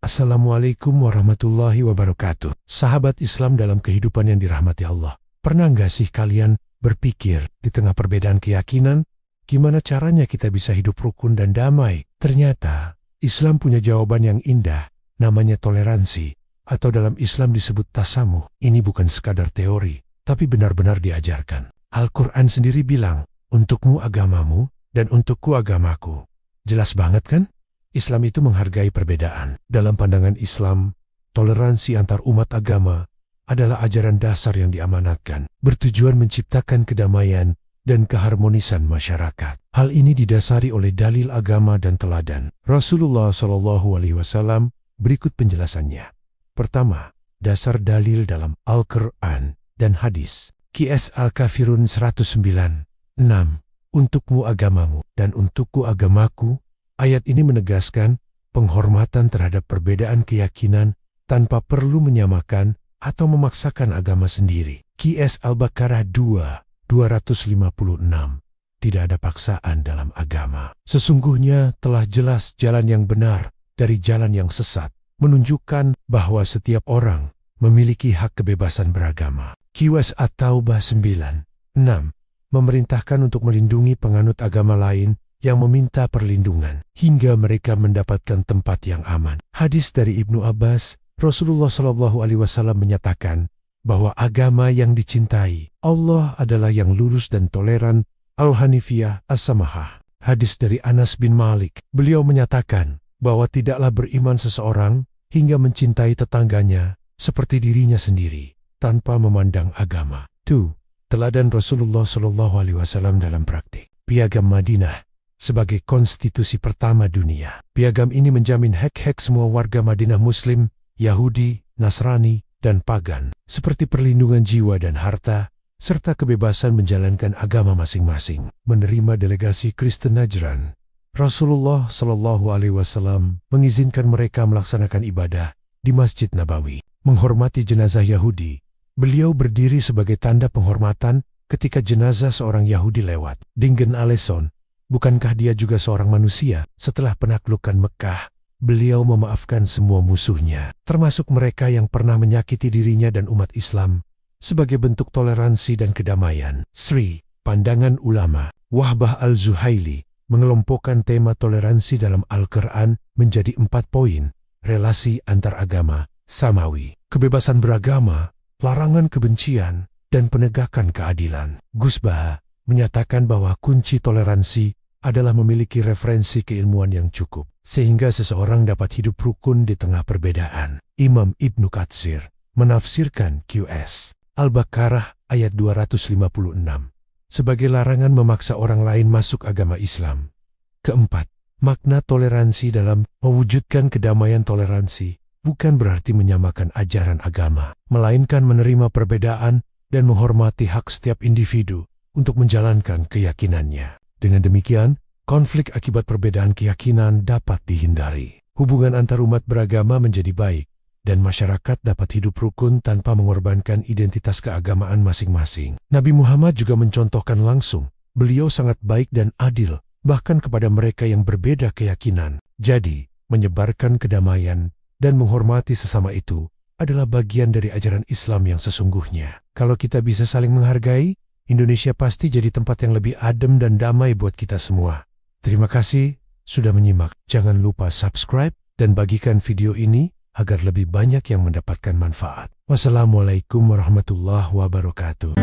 Assalamualaikum warahmatullahi wabarakatuh. Sahabat Islam dalam kehidupan yang dirahmati Allah. Pernah nggak sih kalian berpikir di tengah perbedaan keyakinan, gimana caranya kita bisa hidup rukun dan damai? Ternyata Islam punya jawaban yang indah, namanya toleransi, atau dalam Islam disebut tasamuh. Ini bukan sekadar teori, tapi benar-benar diajarkan. Al-Quran sendiri bilang, untukmu agamamu dan untukku agamaku. Jelas banget kan? Islam itu menghargai perbedaan. Dalam pandangan Islam, toleransi antar umat agama adalah ajaran dasar yang diamanatkan, bertujuan menciptakan kedamaian dan keharmonisan masyarakat. Hal ini didasari oleh dalil agama dan teladan. Rasulullah SAW berikut penjelasannya. Pertama, dasar dalil dalam Al-Quran dan hadis. Qs Al-Kafirun 109, 6. Untukmu agamamu dan untukku agamaku. Ayat ini menegaskan penghormatan terhadap perbedaan keyakinan tanpa perlu menyamakan atau memaksakan agama sendiri. Qs Al-Baqarah 2:256. Tidak ada paksaan dalam agama. Sesungguhnya telah jelas jalan yang benar dari jalan yang sesat, menunjukkan bahwa setiap orang memiliki hak kebebasan beragama. Qs At-Taubah 9:6 memerintahkan untuk melindungi penganut agama lain yang meminta perlindungan hingga mereka mendapatkan tempat yang aman. Hadis dari Ibnu Abbas, Rasulullah SAW menyatakan bahwa agama yang dicintai Allah adalah yang lurus dan toleran, Al-Hanifiyah As-Samahah. Hadis dari Anas bin Malik, beliau menyatakan bahwa tidaklah beriman seseorang hingga mencintai tetangganya seperti dirinya sendiri tanpa memandang agama. 2. Teladan Rasulullah SAW dalam praktik. Piagam Madinah sebagai konstitusi pertama dunia. Piagam ini menjamin hak-hak semua warga Madinah Muslim, Yahudi, Nasrani, dan Pagan, seperti perlindungan jiwa dan harta, serta kebebasan menjalankan agama masing-masing. Menerima delegasi Kristen Najran, Rasulullah SAW mengizinkan mereka melaksanakan ibadah di Masjid Nabawi. Menghormati jenazah Yahudi, beliau berdiri sebagai tanda penghormatan ketika jenazah seorang Yahudi lewat. Dingen Aleson, bukankah dia juga seorang manusia? Setelah penaklukan Mekah, beliau memaafkan semua musuhnya, termasuk mereka yang pernah menyakiti dirinya dan umat Islam, sebagai bentuk toleransi dan kedamaian. Sri, pandangan ulama, Wahbah Al-Zuhaili, mengelompokkan tema toleransi dalam Al-Quran menjadi 4 poin. Relasi antar agama, samawi, kebebasan beragama, larangan kebencian, dan penegakan keadilan. Gus Bah menyatakan bahwa kunci toleransi adalah memiliki referensi keilmuan yang cukup, sehingga seseorang dapat hidup rukun di tengah perbedaan. Imam Ibnu Katsir menafsirkan Qs Al-Baqarah ayat 256 sebagai larangan memaksa orang lain masuk agama Islam. Keempat, makna toleransi dalam mewujudkan kedamaian. Toleransi bukan berarti menyamakan ajaran agama, melainkan menerima perbedaan dan menghormati hak setiap individu untuk menjalankan keyakinannya. Dengan demikian, konflik akibat perbedaan keyakinan dapat dihindari. Hubungan antar umat beragama menjadi baik, dan masyarakat dapat hidup rukun tanpa mengorbankan identitas keagamaan masing-masing. Nabi Muhammad juga mencontohkan langsung, beliau sangat baik dan adil, bahkan kepada mereka yang berbeda keyakinan. Jadi, menyebarkan kedamaian dan menghormati sesama itu adalah bagian dari ajaran Islam yang sesungguhnya. Kalau kita bisa saling menghargai, Indonesia pasti jadi tempat yang lebih adem dan damai buat kita semua. Terima kasih sudah menyimak. Jangan lupa subscribe dan bagikan video ini agar lebih banyak yang mendapatkan manfaat. Wassalamualaikum warahmatullahi wabarakatuh.